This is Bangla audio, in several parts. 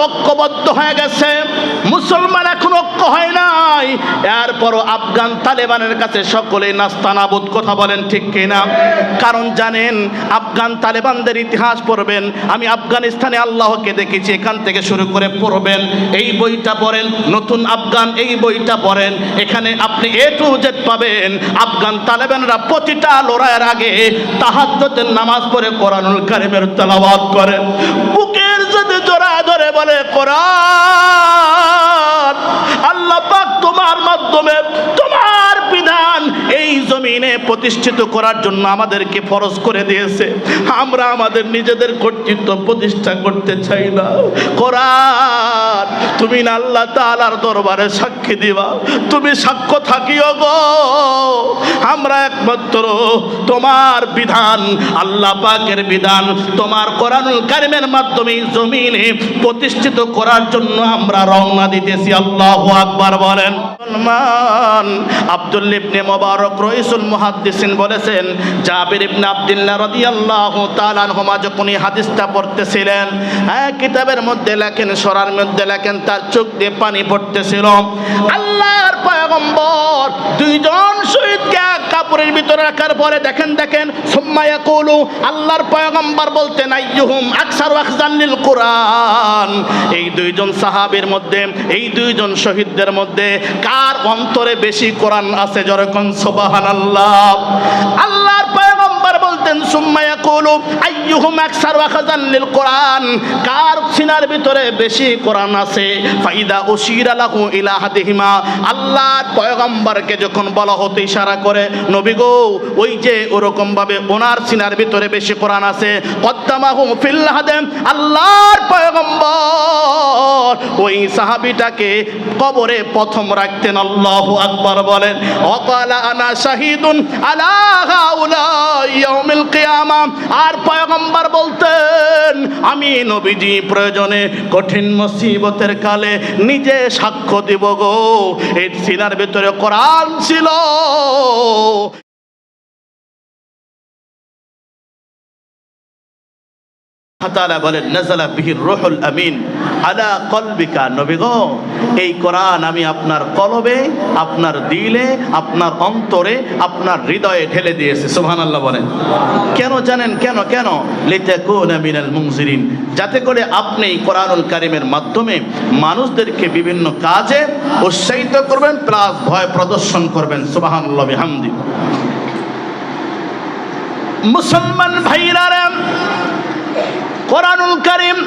ঐক্যবদ্ধ হয়ে গেছে, মুসলমান এখন ঐক্য হয় নাই। এরপরও আফগান তালেবানের কাছে সকলেই নাস্তানাবুদ। কথা বলেন ঠিক কিনা? কারণ জানেন, আফগান তালেবানদের ইতিহাস পড়বেন, আমি আফগানিস্তানে আল্লাহকে দেখেছি, এখান থেকে শুরু করে পড়বেন, এই বইটা পড়েন, নতুন আফগান এই বইটা পড়েন, এখানে আপনি এ টু জেড পাবেন। আফগান তালেবানরা প্রতিটা লড়াইয়ের আগে তাহাজ্জুদের নামাজ পড়ে কোরআনুল কারীমের তেলাওয়াত করে, বুকের সাথে জড়া ধরে বলে, কোরআন আল্লাহ পাক তোমার মাধ্যমে তোমার বিধান এই জমিনে প্রতিষ্ঠিত করার জন্য আমাদেরকে ফরজ করে দিয়েছে। আমরা আমাদের নিজেদের কর্তৃত্ব প্রতিষ্ঠা করতে চাই না। কোরআন তুমি না আল্লাহ তাআলার দরবারে সাক্ষী দিবা, তুমি সাক্ষ্য থাকিও গো। আমরা একমাত্র তোমার বিধান, আল্লাহ পাকের বিধান, তোমার কোরআনুল কারীমের মাধ্যমে জমিনে প্রতিষ্ঠিত করার জন্য আমরা রওনা দিতেছি। আল্লাহু আকবার বলেন। মুসলমান আব্দুল্লাহ ইবনে মুবারক রাইসুল মুহাদ্দিসিন বলেছেন, জাবির ইবনে আব্দুল্লাহ রাদিয়াল্লাহু তাআলা আনহুমা যখন এই হাদিসটা পড়তেছিলেন, কিতাবের মধ্যে লেখেন, সরার মধ্যে লেখেন, তার চোখ দিয়ে পানি পড়তেছিল। আল্লাহর পয়গম্বর দুইজন শহীদকে কাপড়ের ভিতরে রাখার পরে দেখেন সুম্মা ইয়াকুলু, আল্লাহর পয়গম্বর বলতেন, আইয়ুহুম আকসারু আখযান লিল কুরআন, এই দুইজন সাহাবীর মধ্যে, এই দুইজন শহীদদের মধ্যে কার অন্তরে বেশি কোরআন আছে? যেরকম সুবহানাল্লাহ। আল্লাহর পয়গম্বর বলতেন, সুম্মা ইয়াকুলু আইয়ুহুম আকসারু আখযান লিল কুরআন, কার সিনার ভিতরে বেশি কোরআন আছে? ফাইদা উশিরা লাহু ইলা হাদিহিমা, আল্লাহর পয়গম্বরকে যখন বলা হতো ইশারা করে, নবী গো ওই যে ওরকম ভাবে ওনার সিনার ভিতরে বেশি কোরআন আছে, কদ্দামাহু ফিল হাদাম, আল্লাহর পয়গম্বর ওই সাহাবীটাকে কবরে প্রথম রাখতেন। আল্লাহু আকবার বলেন। ওয়াকালা আনা শাহিদুন আলা হাউলা ইয়াউমিল কিয়ামা, আর পয়গম্বর বলতেন, আমি নবীজি প্রয়োজনে কঠিন মুসিবতের কালে নিজে সাক্ষ্য দিব গো, এই সিনার ভিতরে কোরআন ছিল। তাআলা বলেন, নাযালা বিহির রূহুল আমিন আলা কলবিকা, নবী গো এই কোরআন আমি আপনার কলবে, আপনার দিলে, আপনার অন্তরে, আপনার হৃদয়ে ঢেলে দিয়েছি। সুবহানাল্লাহ বলেন। কেন জানেন? কেন কেন? লিতাকুনা মিনাল মুনজিরিন, যাতে করে আপনি কোরআনুল কারীমের মাধ্যমে মানুষদেরকে বিভিন্ন কাজে উৎসাহিত করবেন, প্লাস ভয় প্রদর্শন করবেন। সুবহানাল্লাহ বিহামদি। মুসলমান ভাইরা, কোরআনুল কারীম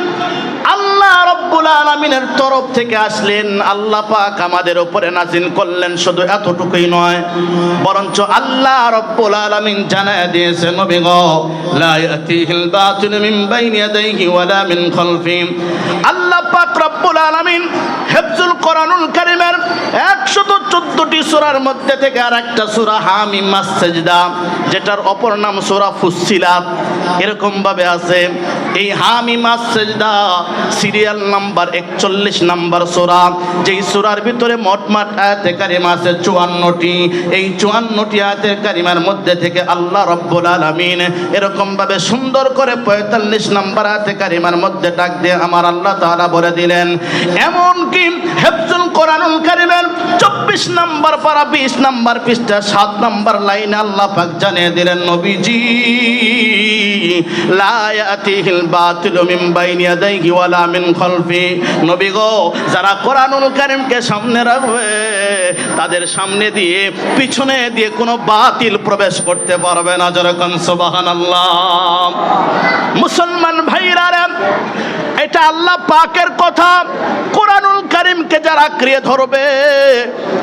আল্লাহ রাব্বুল আলামিনের তরফ থেকে আসলেন, আল্লাহ পাক আমাদের উপরে নাযিল করলেন। শুধু এতটুকুই নয়, বরঞ্চ আল্লাহ রাব্বুল আলামিন জানায় দিয়েছেন, নবী গো লা ইয়াতিহিল বাতিলু মিন বাইনি ইয়াদাইহি ওয়ালা মিন খালফি, আল্লাহ পাক রাব্বুল আলামিন হিফজুল কোরআনুল কারীমের 114টি সূরার মধ্যে থেকে আরেকটা সূরা হামিম আস-সাজদা, যেটার অপর নাম সূরা ফুসসিলাত, এরকম ভাবে আছে। এই হামিম আস-সাজদা সিরিয়াল নাম্বার 41 নাম্বার সূরা, যেই সূরার ভিতরে মোট আয়াতে কারিমা আছে 54টি। এই 54টি আয়াতে কারিমার মধ্যে থেকে আল্লাহ রাব্বুল আলামিন এরকম ভাবে সুন্দর করে 45 নাম্বার আয়াতে কারিমার মধ্যে ডাক দিয়ে আমার আল্লাহ তাআলা বলে দিলেন, এমন কি হিফজুল কোরআনুল কারীমের 24 নাম্বার পারা 20 নাম্বার পৃষ্ঠা 7 নাম্বার লাইনে আল্লাহ পাক জানিয়ে দিলেন, নবীজি লা ইয়াতিহিল বাতিলু মিন বাইনি ইয়াদাইহি ওয়ালা মিন খালফি, নবী গো যারা কোরআনুল কারীমকে সামনে রাখবে তাদের সামনে দিয়ে পিছনে দিয়ে কোনো বাতিল প্রবেশ করতে পারবে না। যেরকম সুবহানাল্লাহ। মুসলমান ভাইরা, এটা আল্লাহ পাকের কথা। কোরআনুল কারীমকে যারা আঁকড়িয়ে ধরবে,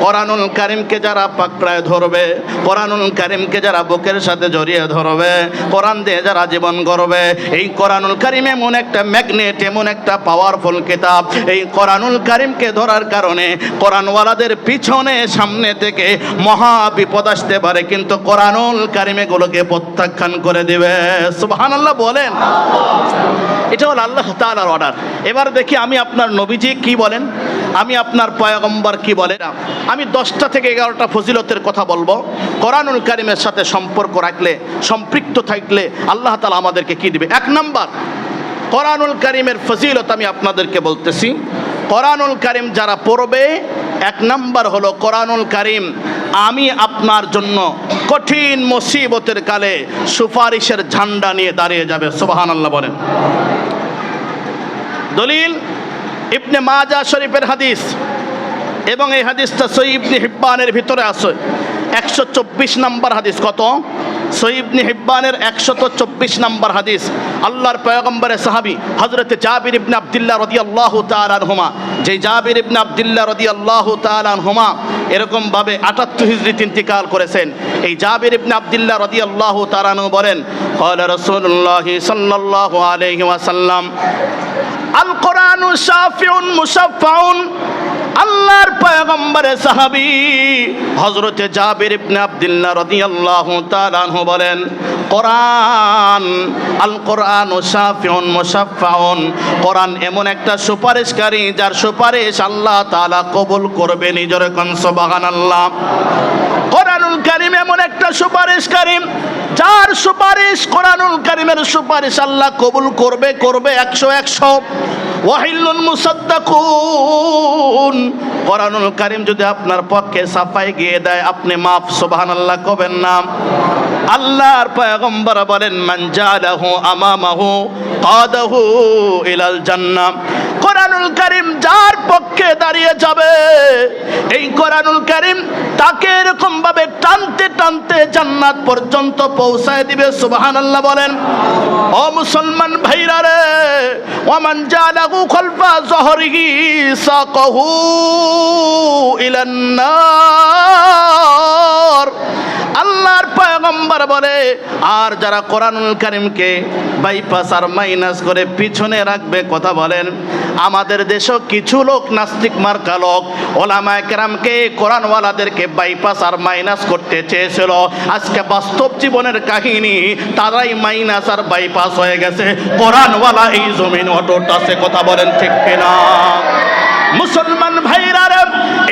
কোরআনুল কারীমকে যারা পাকড়ায় ধরবে, কোরআনুল কারীমকে যারা বুকের সাথে জড়িয়ে ধরবে, কোরআন দিয়ে যারা জীবন গড়বে, এই কোরআনুল কারীম এমন একটা ম্যাগনেট, এমন একটা পাওয়ারফুল কিতাব। এই কোরআনুল কারীমকে ধরার কারণে কোরআনওয়ালাদের পিছনে সামনে থেকে মহা বিপদ আসতে পারে, কিন্তু কোরআনুল কারীম এগুলোকে প্রত্যাখ্যান করে দিবে। সুবহানাল্লাহ বলেন। এটা হলো আল্লাহ তাআলার অর্ডার। এবার দেখি আমি আপনার নবীজি কি বলেন, আমি আপনার পয়গম্বর কি বলেন। আমি 10টা থেকে 11টা ফজিলতের কথা বলবো। কোরআনুল কারীমের সাথে সম্পর্ক রাখলে, সম্পৃক্ত থাকলে আল্লাহ তাআলা আমাদেরকে কি দিবে। 1 নাম্বার, কোরআনুল কারীমের ফজিলত আমি আপনাদেরকে বলতেছি। কোরআনুল কারীম যারা পড়বে, এক নাম্বার হলো কোরআনুল কারীম আমি আপনার জন্য কঠিন মুসিবতের কালে সুপারিশের ঝান্ডা নিয়ে দাঁড়িয়ে যাবে। সুবহানাল্লাহ বলেন। দলিল ইবনে মাজাহ শরীফের হাদিস, এবং এই হাদিসটা সহিহ ইবনে হিব্বানের ভিতরে আছে। 124 নম্বর হাদিস। কত? সহিহ ইবনে হিব্বানের 124 নম্বর হাদিস। আল্লাহর পয়গম্বরের সাহাবী হযরত জাবির ইবনে আব্দুল্লাহ রাদিয়াল্লাহু তাআলা আনহুমা, যে জাবির ইবনে আব্দুল্লাহ রাদিয়াল্লাহু তাআলা আনহুমা এরকম ভাবে 78 হিজরিতে ইন্তিকাল করেছেন। এই জাবির ইবনে আব্দুল্লাহ রাদিয়াল্লাহু তাআলা আনহু বলেন, ক্বালা রাসূলুল্লাহ সাল্লাল্লাহু আলাইহি ওয়াসাল্লাম আল কোরআনু শাফিউন মুশাফফাউন। আল্লাহর পয়গম্বরের সাহাবী হযরত জাবির ইবনে আব্দুল্লাহ রাদিয়াল্লাহু তাআলা আনহু বলেন, কোরআন আল কোরআনু শাফিউন মুশাফফাউন, কোরআন এমন একটা সুপারিশকারী যার সুপারিশ আল্লাহ তাআলা কবুল করবেন। জোরে কোন সুবহানাল্লাহ। কোরআনুল কারীম এমন একটা সুপারিশকারী যার সুপারিশ, কোরআনুল কারীমের সুপারিশ আল্লাহ কবুল করবে 100। ওয়াহিলুন মুসাদ্দাকুন, কোরআনুল কারীম যদি আপনার পক্ষে সাফাই গিয়ে দেয় আপনি মাফ। সুবহানাল্লাহ কবেন না। আল্লাহর পয়গম্বর বলেন, মান জালাহু আমামাহু কাদাহু ইলাল জান্নাহ। কোরআনুল কারীম যার পক্ষে দাঁড়িয়ে যাবে, এই কোরআনুল কারীম তাকে এরকম ভাবে টানতে টানতে জান্নাত পর্যন্ত পৌঁছায় দিবে। সুবহানাল্লাহ বলেন। ও মুসলমান ভাইরা রে, ওয়ামান জালাহু খালফা যহরিহি সাকাহু ইলান নার। আল্লাহর পয়গম্বর বলে, আর যারা কোরআনুল কারীমকে বাইপাস আর মাইনাস করে পিছনে রাখবে, কথা বলেন। আমাদের দেশেও কিছু লোক নাস্তিক মার্কা লোক ওলামায়ে কেরামকে, কোরআনওয়ালাদেরকে বাইপাস আর মাইনাস করতে চেয়েছিল। আজকে বাস্তব জীবনের কাহিনী, তারাই মাইনাস আর বাইপাস হয়ে গেছে। কোরআনওয়ালা এই জমিন অটুট আছে। কথা বলেন ঠিক কিনা? মুসলমান ভাইরা,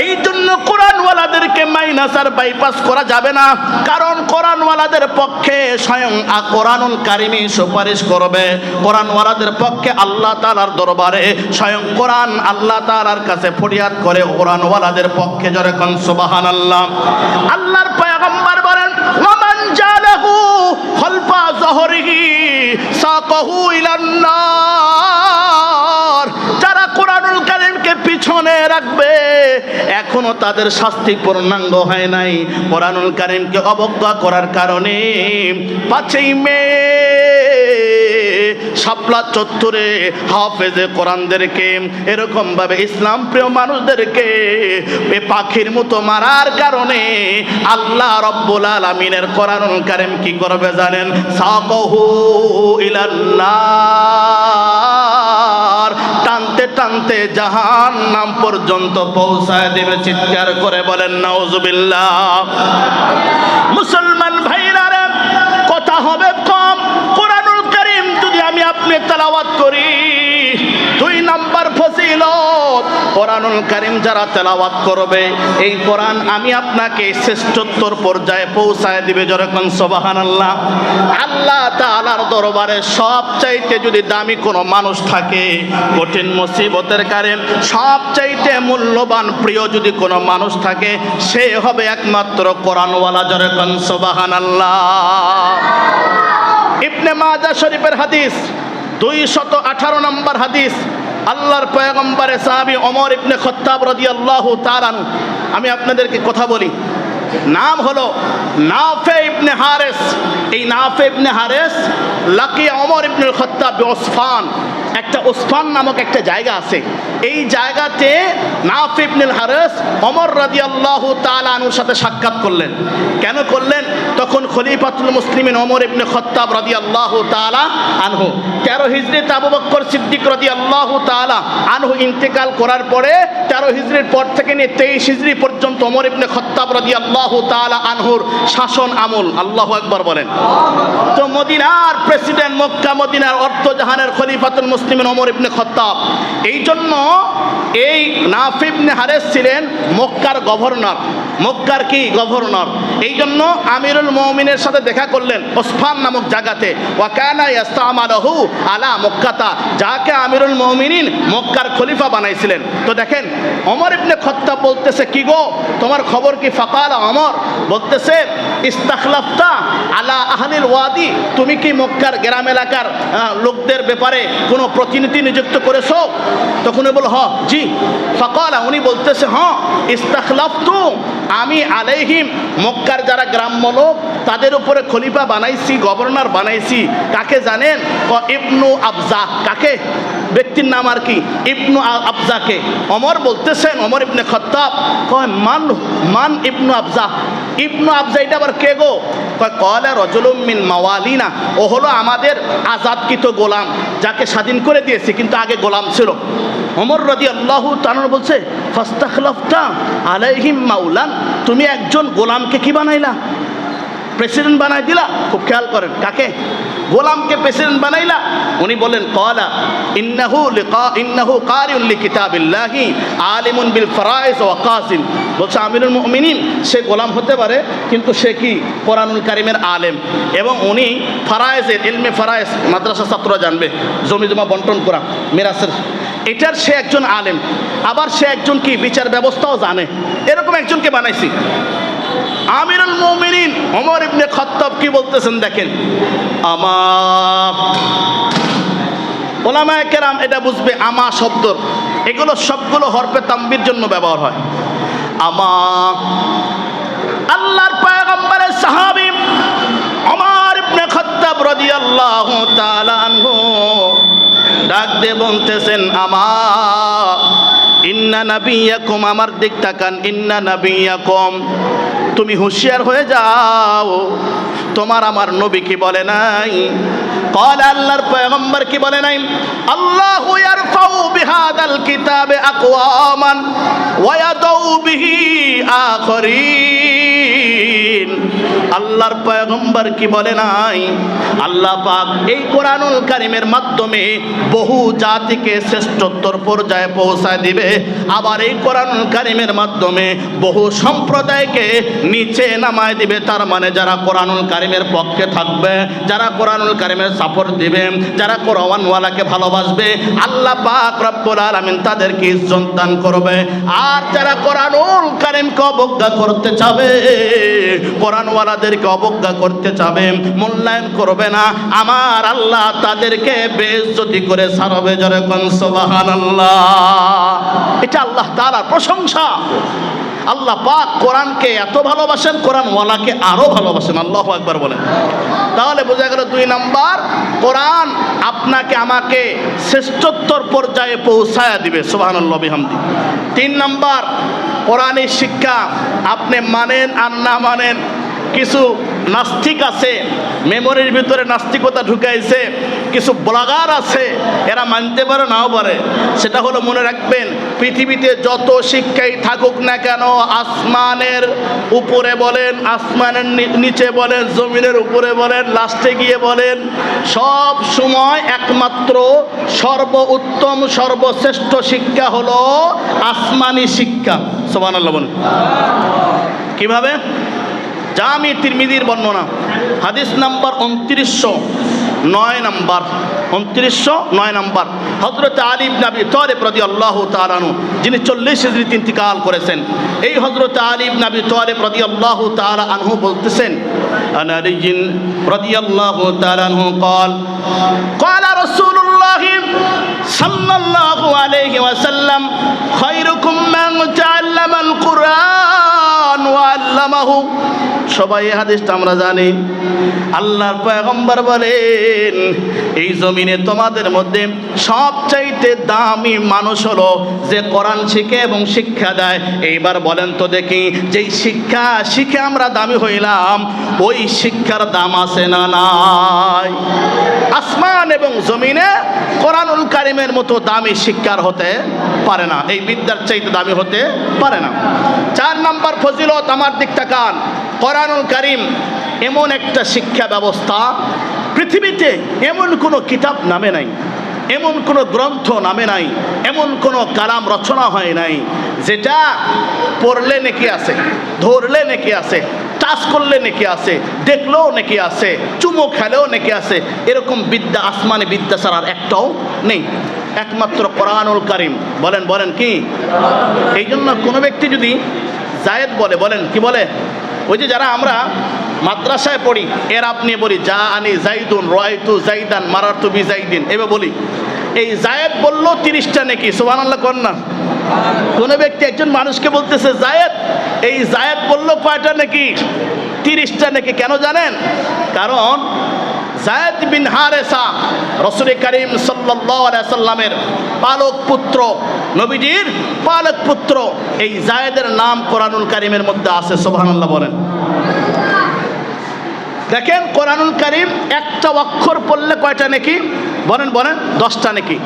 এই জন্য কোরআনওয়ালাদেরকে মাইনাস আর বাইপাস করা যাবে না, কারণ কোরআনওয়ালাদের পক্ষে স্বয়ং কোরআনুল কারীমই সুপারিশ করবে। কোরআনওয়ালাদের পক্ষে আল্লাহ তাআলার দরবারে স্বয়ং কোরআন আল্লাহ তাআলার কাছে ফরিয়াদ করে কোরআনওয়ালাদের পক্ষে। জোরে কোন সুবহানাল্লাহ। আল্লাহর পয়গম্বর বলেন, ওয়ামান জালাহু খালফা যহরিহি সাকাহু ইলান নার। যারা কোরআনুল কারীমকে পিছনে রাখবে, এখনো তাদের শাস্তি পূর্ণাঙ্গ হয় নাই। কোরআনুল কারীমকে অবজ্ঞা করার কারণে 5ই মে শাপলা চত্বরে হাফেজে কোরআনদেরকে, এরকম ভাবে ইসলাম প্রিয় মানুষদেরকে পাখির মতো মারার কারণে আল্লাহ রব্বুল আলামিনের কোরআনুল কারীম কি করবে জানেন? সাকাহু ইলান নার, টানতে টানতে জাহান্নাম পর্যন্ত পৌঁছায় দেবে। চিৎকার করে বলেন নাউজুবিল্লাহ। মুসলমান ভাইরা, কথা হবে কম। কোরআনুল কারীম যদি আমি আপনি তেলাওয়াত করি, 2 নাম্বার ফজিলত, কোরআনুল কারীম যারা তেলাওয়াত করবে, এই কোরআন আমি আপনাকে শ্রেষ্ঠত্বর পর্যায়ে পৌঁছায় দিবে। যখন সুবহানাল্লাহ। আল্লাহ তাআলার দরবারে সবচাইতে যদি দামি কোনো মানুষ থাকে, কঠিন মুসিবতের কারণ সবচাইতে মূল্যবান প্রিয় যদি কোনো মানুষ থাকে, সে হবে একমাত্র কোরআনওয়ালা। যখন সুবহানাল্লাহ। ইবনে মাজাহ শরীফের হাদিস, 218 নম্বর হাদিস। আল্লাহর পয়গম্বরের সাহাবী ওমর ইবনে খাত্তাব রাদিয়াল্লাহু তাআলা আনহু, আমি আপনাদেরকে কথা বলি, নাম হলো নাফে ইবনে হারিস। এই নাফে ইবনে হারিস লাকি ওমর ইবনে খাত্তাব ওসফান, একটা ওসফান নামক একটা জায়গা আছে। এই জায়গাতে নাফে ইবনে হারিস ওমর রাদিয়াল্লাহু তাআলা আনহুর সাথে সাক্ষাৎ করলেন। কেন করলেন? তখন খলিফাতুল মুসলিমিন ওমর ইবনে খাত্তাব রাদিয়াল্লাহু তাআলা আনহু 13 হিজরিতে আবু বকর সিদ্দিক রাদিয়াল্লাহু তাআলা আনহু ইন্তেকাল করার পরে 13 হিজরির পর থেকে নিয়ে 23 হিজরি পর্যন্ত ওমর ইবনে খাত্তাব রাদিয়াল্লাহু তাআলা আনহুর শাসন আমল। আল্লাহু আকবার বলেন। তো মদিনার প্রেসিডেন্ট, মক্কা মদিনার অর্থজাহানের খলিফাতুল মুসলিমিন ওমর ইবনে খাত্তাব। এই জন্য এই নাফে ইবনে হারিস ছিলেন মক্কার গভর্নর। মক্কার কি গভর্নর। এই জন্য আমিরুল মুমিনের সাথে দেখা করলেন ওসফান নামক জায়গাতে। ওয়াকানা ইস্তামালাহু আলা মক্কাতা, যাকে আমিরুল মুমিনিন মক্কার খলিফা বানাইছিলেন। তো দেখেন ওমর ইবনে খাত্তাব বলতেছে, কি গো তোমার খবর কি? ফাকালা ওমর বলতেছে, ইস্তাখলাফতা আলা আহলিল ওয়াদি, তুমি কি মক্কার গ্রাম এলাকার লোকদের ব্যাপারে কোনো প্রতিনিধি নিযুক্ত করেছো? তখন বল হ জি। ফাকালা, উনি বলতেছে হ্যাঁ, ইস্তাখলাফতু, আমি আলাইহিম, মক্কার যারা গ্রাম্য লোক তাদের উপরে খলিফা বানাইছি, গভর্নর বানাইছি। কাকে জানেন? ইবনু আবজা। কাকে? ব্যক্তির নাম আর কি, ইবনু আবজাকে। ওমর বলতেছেন, ওমর ইবনে খাত্তাব কয় মান ইবনু আবজা। ইবনু আবজা এটা আবার কে গো? কয় ক্বালা রাজুলুম মিন মাওয়ালিনা, ও হলো আমাদের আজাদকৃত গোলাম, যাকে স্বাধীন করে দিয়েছি কিন্তু আগে গোলাম ছিল। ওমর রাদিয়াল্লাহু তাআলা বলছে, ফাস্তাখলাফতা আলাইহিম মাওলান, তুমি একজন গোলামকে কি বানাইলা? প্রেসিডেন্ট বানাই দিলা। খুব খেয়াল করেন, কাকে? গোলামকে প্রেসিডেন্ট বানাইলা। উনি বলেন ক্বালা ইন্নাহু কারিউন লিকিতাবিল্লাহি আলিমুন বিল ফারাইজ ওয়া কাসিম। বলছে আমিরুল মুমিনিন সে গোলাম হতে পারে কিন্তু সে কি কোরআনুল কারীমের আলেম, এবং উনি ফারায়েজের ইলমে ফারায়েজ, মাদ্রাসা ছাত্ররা জানবে, জমি জমা বন্টন করা মিরাসের, এটার সে একজন আলেম, আবার সে একজন কি বিচার ব্যবস্থাও জানে। এরকম একজনকে বানাইছি। আমিরুল মুমিনিন ওমর ইবনে খাত্তাব কি বলতেছেন দেখেন, আমার ওলামায়ে কেরাম এটা বুঝবে, আমা শব্দ এগুলো সবগুলো হরফে তানবীর জন্য ব্যবহার হয়। আমা, আল্লাহর পয়গম্বরের সাহাবী ওমর ইবনে খাত্তাব রাদিয়াল্লাহু তাআলা আনহু ডাক দিয়ে বলতেছেন, আমা ইন্না নাবিয়াকুম, আমার দিক তাকান, ইন্না নাবিয়াকুম, তুমি হুঁশিয়ার হয়ে যাও, তোমার আমার নবী কি বলে নাই? ক্বালা, আল্লাহর পয়গম্বর কি বলে নাই? আল্লাহু ইয়ারফাউ বিহাদাল কিতাবে আকওয়ামান ওয়া ইয়াদাউ বিহি আখরিন। আল্লাহর পয়গম্বর কি বলে নাই? আল্লাহ পাক এই কোরআনুল কারীমের মাধ্যমে বহু জাতিকে শ্রেষ্ঠত্বর পর্যায়ে পৌঁছায় দিবে, আবার এই কোরআনুল কারীমের মাধ্যমে বহু সম্প্রদায়কে নিচে নামায় দিবে। তার মানে যারা কোরআনুল কারীমের পক্ষে থাকবে, যারা কোরআনুল কারীমের সাপোর্ট দিবে, যারা কোরআনওয়ালাকে ভালোবাসবে, আল্লাহ পাক রব্বুল আলামিন তাদেরকে ইজ্জত দান করবে। আর যারা কোরআনুল কারীমকে অবজ্ঞা করতে চাবে, কোরআনওয়ালাদেরকে অবজ্ঞা করতে চাবে, মূল্যায়ন করবে না, আমার আল্লাহ তাদেরকে বেইজ্জতি করে ছাড়বে। জোরে কোন সুবহানাল্লাহ। এটা আল্লাহ তাআলার প্রশংসা। আল্লাহ পাক কোরআনকে এত ভালোবাসেন, কোরআনওয়ালাকে আরো ভালোবাসেন। আল্লাহু আকবার বলেন। তাহলে বোঝা গেল 2 নাম্বার, কোরআন আপনাকে আমাকে শ্রেষ্ঠত্বর পর্যায়ে পৌঁছায়া দিবে। সুবহানাল্লাহ বিহামদি। 3 নাম্বার, কোরআনের শিক্ষা আপনি মানেন আর না মানেন, কিছু নাস্তিক আছে মেমোরির ভিতরে নাস্তিকতা ঢুকাইছে, কিছু ব্লগার আছে এরা মানতে পারে নাও পারে। সেটা হলো, মনে রাখবেন, পৃথিবীতে যত শিক্ষাই থাকুক না কেন, আসমানের উপরে বলেন, আসমানের নিচে বলেন, জমিনের উপরে বলেন, লাস্টে গিয়ে বলেন, সব সময় একমাত্র সর্বোত্তম সর্বশ্রেষ্ঠ শিক্ষা হলো আসমানি শিক্ষা। সুবহানাল্লাহ বলেন। কিভাবে? জামি তিরমিজির বর্ণনা, হাদিস নাম্বার 2909 নাম্বার, 2909 নাম্বার, হযরত আলী ইবনে আবি তালিব রাদিয়াল্লাহু তাআলা আনহু, যিনি 40 হিজরিতে ইন্তিকাল করেছেন, এই হযরত আলী ইবনে আবি তালিব রাদিয়াল্লাহু তাআলা আনহু বলতেছেন, আনা আলী রাদিয়াল্লাহু তাআলা আনহু قال قال رسول الله সাল্লাল্লাহু আলাইহি ওয়াসাল্লাম, খায়রুকুম মান তাআল্লামা আল কুরআন ওয়া আল্লামাহু। সবাই এই হাদিসটা আমরা জানি। আল্লাহর পয়গম্বর বলেন, এই জমিনে তোমাদের মধ্যে সবচাইতে দামি মানুষ হলো যে কোরআন শিখে এবং শিক্ষা দেয়। এইবার বলেন তো দেখি, যেই শিক্ষা শিখে আমরা দামি হইলাম, ওই শিক্ষার দাম আছে না নাই? আসমান এবং জমিনে কোরআনুল কারীমের মতো দামি শিক্ষার হতে পারে না, এই বিদ্যার চাইতে দামি হতে পারে না। 4 নাম্বার ফজিলত, আমার দিক তাকান, কোরআনুল কারীম এমন একটা শিক্ষা ব্যবস্থা, পৃথিবীতে এমন কোনো কিতাব নামে নাই, এমন কোনো গ্রন্থ নামে নাই, এমন কোনো কালাম রচনা হয় নাই যেটা পড়লে নেকি আছে, ধরলে নেকি আছে, টাচ করলে নেকি আছে, দেখলেও নেকি আছে, চুমো খেলেও নেকি আছে। এরকম বিদ্যা আসমানি বিদ্যা ছাড়া আর একটাও নেই, একমাত্র কোরআনুল কারীম। বলেন বলেন কি? এই জন্য কোনো ব্যক্তি যদি জায়েদ বলে, বলেন কি বলে, ওই যে যারা আমরা মাদ্রাসায় পড়ি এর আপনি বলি যা আনি জাইদুন রায়তু জাইদান মারারতু বি জাইদিন, এভাবে বলি। এই জায়েদ বললো 30টা নেকি, সুবহানাল্লাহ কর না। কোনো ব্যক্তি একজন মানুষকে বলতেছে জায়েদ, এই জায়েদ বললো কয়টা নেকি? 30টা নেকি। কেন জানেন? কারণ জায়েদ বিন হারেসা রাসূল করিম সাল্লাল্লাহু আলাইহি সাল্লামের পালক পুত্র, নবীজির পালক পুত্র। এই জায়েদের নাম কোরআনুল কারীমের মধ্যে আছে, সুবহানাল্লাহ বলেন। দেখেন কোরআনুল কারীম একটা অক্ষর পড়লে কয়টা নেকি? বলেন বলেন। 10টা নেকি।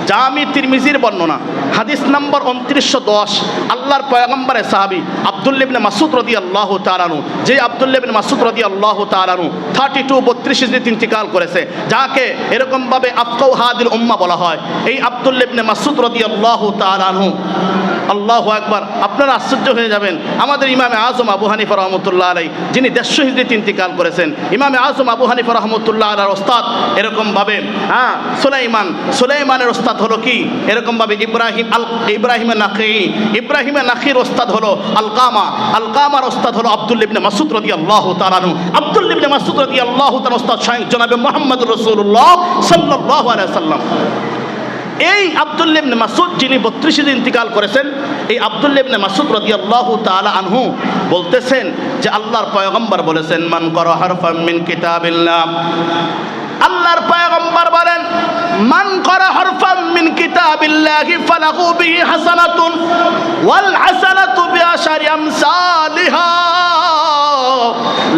জামি তিরমিজির বর্ণনা হাদিস নাম্বার 2910, আল্লাহর পয়গম্বরের সাহাবী আব্দুল্লাহ ইবনে মাসউদ রাদিয়াল্লাহু তাআলা আনহু, যে আব্দুল্লাহ ইবনে মাসউদ রাদিয়াল্লাহু তাআলা আনহু 32-32 হিজরিতে ইন্তিকাল করেছে, যাকে এরকম ভাবে আফকাউ হাদিল উম্মাহ বলা হয়। এই আব্দুল্লাহ ইবনে মাসউদ রাদিয়াল্লাহু তাআলা আনহু, আল্লাহু আকবার, আপনারা আশ্চর্য হয়ে যাবেন। আমাদের ইমামে আজম আবু হানিফা রাহমাতুল্লাহ আলাইহি, যিনি 150 হিজরিতে ইন্তিকাল করেছেন, ইমামে আজম আবু হানিফা রাহমাতুল্লাহ আলাইহির ওস্তাদ এরকম ভাবে সুলাইমানের ওস্তাদ হলো কি এরকম ভাবে ইব্রাহিম নাখীর ওস্তাদ হলো আলকামার ওস্তাদ হলো আব্দুল্লাহ ইবনে মাসউদ রাদিয়াল্লাহু তাআলা আনহু। আব্দুল্লাহ ইবনে মাসউদ রাদিয়াল্লাহু তাআলা ওস্তাদ স্বয়ং জনাবে মুহাম্মদুর রাসূলুল্লাহ সাল্লাল্লাহু আলাইহি ওয়াসাল্লাম। এই আব্দুল্লাহ ইবনে মাসউদ যিনি 32 ইন্তিকাল করেছেন, এই আব্দুল্লাহ ইবনে মাসউদ রাদিয়াল্লাহু তাআলা আনহু বলতেছেন যে আল্লাহর পয়গম্বর বলেছেন মান ক্বারা হারফাম মিন কিতাবিল্লাহ, আল্লাহর পয়গম্বর বলেন মান ক্বারা হারফাম মিন কিতাবিল্লাহি ফালাহু বিহি হাসানাতুন ওয়াল হাসানাতু বিআশারি আমসালিহা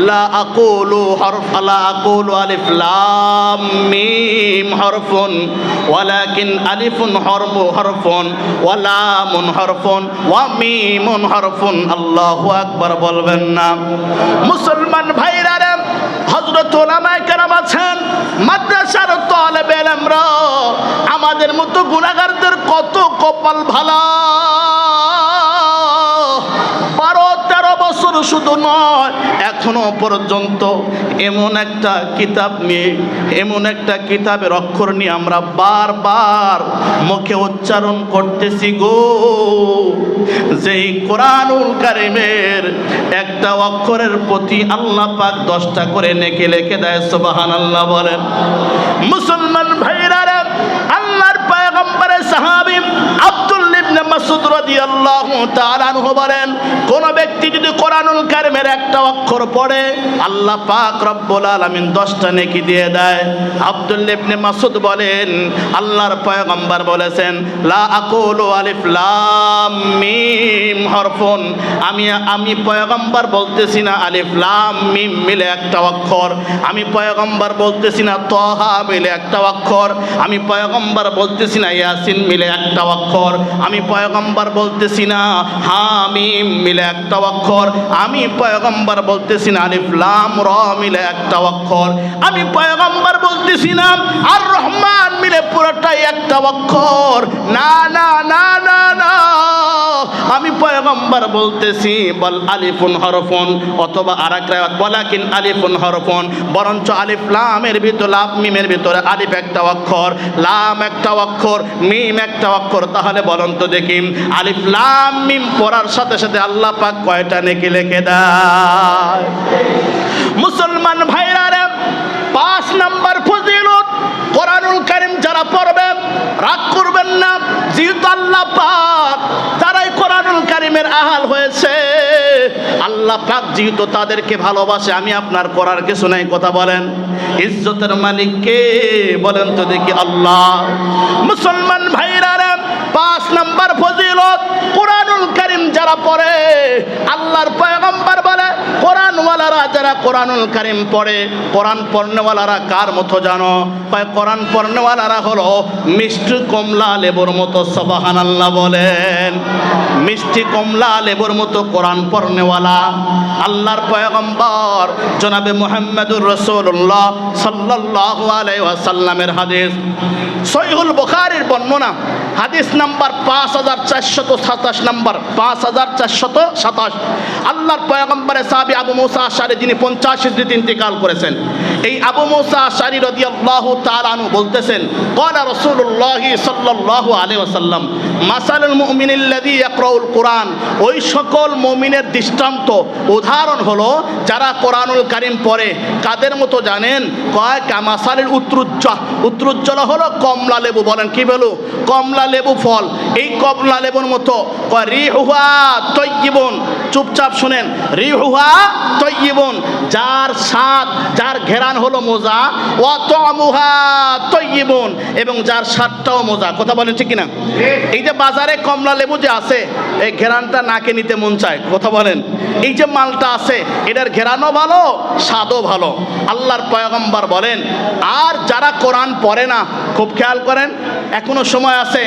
লা আকুলু আলিফ লাম মিম হরফুন ওয়ালাকিন আলিফুন হরফুন ওয়া লামুন হরফুন ওয়া মিমুন হরফুন। আল্লাহু আকবার বলবেন না? মুসলমান ভাইরা, হযরত উলামায়ে কেরাম আছেন, মাদ্রাসার তালেবে ইলমরা, আমাদের মতো গুনাহগারদের কত কপাল ভালো। 12-13 বছর শুধু নয়, এখনো পর্যন্ত এমন একটা কিতাব নিয়ে, এমন একটা কিতাবের অক্ষর নিয়ে আমরা বারবার মুখে উচ্চারণ করতেছি গো, যেই কোরআনুল কারীমের একটা অক্ষরের প্রতি আল্লাহ পাক 10টা করে নেকি লিখে দেয়। সুবহানাল্লাহ বলেন। মুসলমান ভাইরা, আল্লাহর পয়গম্বরের সাহাবী আব্দুল্লাহ ইবনে মাসউদ রাদিয়াল্লাহু তাআলা আনহু বলেন, কোন ব্যক্তি যদি কোরআনুল কারীমের একটা অক্ষর পড়ে আল্লাহ পাক রব্বুল আলামিন 10টা নেকি দিয়ে দেয়। আব্দুল্লাহ ইবনে মাসউদ বলেন আল্লাহর পয়গম্বর বলেছেন লা আকুলু আলিফ লাম মিম হরফুন, আমি পয়গম্বর বলতেছি না আলিফ লাম মিম মিলে একটা অক্ষর, আমি পয়গম্বর বলতেছি না তাহা মিলে একটা অক্ষর, আমি পয়গম্বর বলতেছি না ইয়াসিন মিলে একটা অক্ষর, আমি পয়গম্বর বলতেছি না হামিম মিলে একটা অক্ষর, আমি পয়গম্বর বলতেছি না আলিফ লাম র মিলে একটা অক্ষর, আমি পয়গম্বর বলতেছি না আর রহমান মিলে পুরোটাই একটা অক্ষর। না না না না না, আমি পয়গম্বর বলতেছি বল আলিফুন হরফুন, অথবা আরেক রায়াত ওয়ালাকিন আলিফুন হরফুন, বরঞ্চ আলিফ লামের ভিতর লাম মিমের ভিতরে আলিফ একটা অক্ষর, লাম একটা অক্ষর, মিম একটা অক্ষর। তাহলে বলুন তো দেখি আলিফ লাম মিম পড়ার সাথে সাথে আল্লাহ পাক কয়টা নেকি লিখে দেয়? মুসলমান ভাইরা, 5 নাম্বার ফজিলত, কোরআনুল কারীম যারা পড়বে রাগ করবেন না, যেহেতু আল্লাহ পাক যারাই কোরআনুল কারীমের আহাল হয়েছে, আল্লাহ পাক যেহেতু তাদেরকে ভালোবাসে। আমি আপনার করার কিছু নাই, কথা বলেন। ইজ্জতের মালিক কে বলেন তো দেখি? আল্লাহ। মুসলমান ভাইরা, 5 নাম্বার ফজিলত, কোরআনুল কারীম যারা পড়ে, আল্লাহর পয়গম্বর বলে কোরআনওয়ালারা যারা কোরআনুল কারীম পড়ে, কোরআন পড়নেওয়ালারা কার মতো জানো? কোরআন পড়নেওয়ালারা হলো মিষ্টি কমলা লেবুর মতো। সুবহানাল্লাহ বলেন। মিষ্টি কমলা লেবুর মতো কোরআন পড়নেওয়ালা আল্লাহর পয়গম্বর জনাবে মুহাম্মদুর রাসূলুল্লাহ সাল্লাল্লাহু আলাইহি ওয়াসাল্লামের হাদিস, সহিহুল বুখারীর বর্ণনা, হাদিস নাম্বার 5427 নাম্বার, 5427। আল্লাহর পয়গম্বরের সাহাবী আবু মুসা আশআরী, যিনি 50 হিজরিতে ইন্তেকাল করেছেন, এই আবু মুসা আশআরী রাদিয়াল্লাহু তাআলা আনহু বলতেছেন, ক্বালা রাসূলুল্লাহ সাল্লাল্লাহু আলাইহি ওয়াসাল্লাম, মাসালুল মুমিনিল্লাযী ইয়াকরাউল কুরআন, ওই সকল মুমিনের দৃষ্টান্ত উদাহরণ হলো যারা কোরআনুল কারীম পড়ে। কাদের মতো জানেন? কয় কামাসালিল উত্রুজ্জ্বল হলো কমলা লেবু। বলেন কি বলো? কমলা লেবু ফল, এই কমলা লেবুর মতো। কয় রিহুহা তাইয়্যিবুন, চুপচাপ শুনেন, রিহুহা তাইয়্যিবুন, যার স্বাদ, যার ঘেরান হলো মজা, ওয়া তা'মুহা তাইয়্যিবুন, এবং যার স্বাদটাও মজা। কথা বলেন ঠিক কিনা? এই যে বাজারে কমলা লেবু যে আছে, এই ঘেরানটা নাকে নিতে মন চায়। কথা বলেন। এই যে মালটা আছে, এটার ঘেরানও ভালো, স্বাদও ভালো। আল্লাহর পয়গম্বর বলেন, আর যারা কোরআন পড়ে না, খুব খেয়াল করেন, এখনো সময় আছে,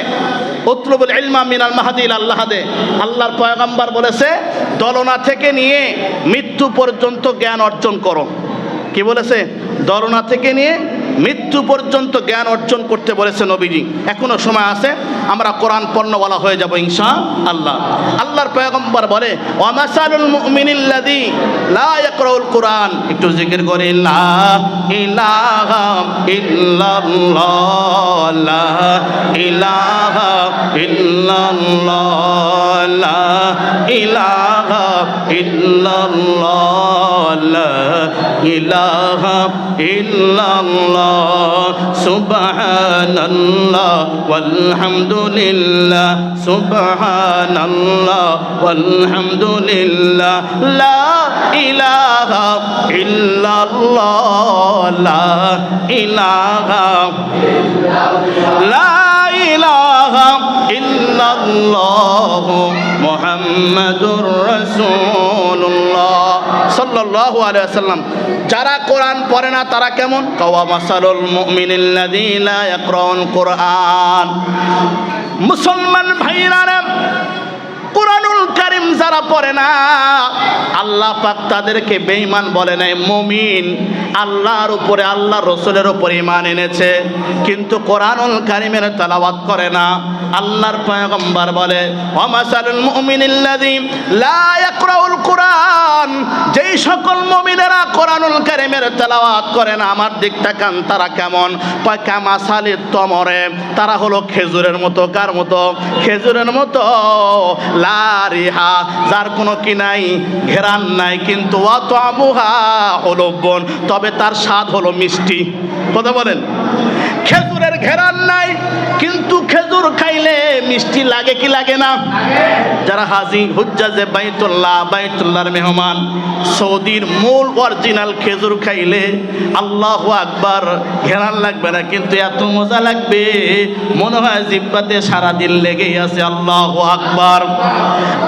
উতলুবুল ইলমা মিনাল মাহদি ইলাল লাহাদে, আল্লাহর পয়গম্বর বলেছে দলনা থেকে নিয়ে মৃত্যু পর্যন্ত জ্ঞান অর্জন করো। কি বলেছে? দলনা থেকে নিয়ে মৃত্যু পর্যন্ত জ্ঞান অর্জন করতে বলেছে নবীজি। এখনো সময় আছে, আমরা কোরআন পড়নেওয়ালা হয়ে যাব ইনশাআল্লাহ। আল্লাহর পয়গম্বর বলে, ওয়া মাসালুল মুমিনিল্লাযী লা ইয়াকরাউল কুরআন, একটু জিকির করে, লা ইলাহা ইল্লাল্লাহ, লা ইলাহা ইল্লাল্লাহ, লা ইলাহা ইল্লাল্লাহ, লা ইলাহা ইল্লাল্লাহ, সুবহানাল্লাহ ওয়ালহামদুলিল্লাহ, সুবহানাল্লাহ ওয়ালহামদুলিল্লাহ, লা ইলাহা ইল্লাল্লাহ, লা ইলাহা লা ইলাহা ইল্লাল্লাহ মুহাম্মাদুর রাসূলুল্লাহ সাল্লাল্লাহু আলাইহি ওয়াসাল্লাম। যারা কোরআন পড়ে না তারা কেমন? ওয়া মাসালুল মুমিনিল্লাযী লা ইয়াকরাউল কুরআন। মুসলমান ভাইরা, কোরআনুল কারীম যারা পড়ে না, আল্লাহ পাক তাদেরকে বেঈমান বলে নাই, মুমিন। আল্লাহর উপরে, আল্লাহর রাসূলের উপরে ঈমান এনেছে, কিন্তু কোরআনুল কারীমের তেলাওয়াত করে না। আল্লাহর পয়গম্বর বলে, ওয়া মাসালুল মুমিনিল্লাযী লা ইয়াকরাউল কুরআন, যেই সকল মুমিনেরা কোরআনুল কারীমের তেলাওয়াত করে না, আমার দিক তাকান, তারা কেমন? কয় কামাসালিত তমরে, তারা হলো খেজুরের মতো। কার মতো? খেজুরের মতো। লা রিহা, যার কোনো কি নাই, ঘেরান নাই, কিন্তু ওয়া তা'মুহা হুলুবুন, তবে তার স্বাদ হলো মিষ্টি। কথা বলেন। খেজুরের ঘেরান নাই, কিন্তু খেজুর খাইলে মিষ্টি লাগে কি লাগে না? যারা হাজি হুজ্জাজে বাইতুল্লাহর মেহমান, সৌদির মূল অরিজিনাল খেজুর খাইলে আল্লাহু আকবার, ঘেরান লাগবে না, কিন্তু এত মজা লাগবে, মনে হয় জিহ্বাতে সারাদিন লেগেই আছে। আল্লাহু আকবার।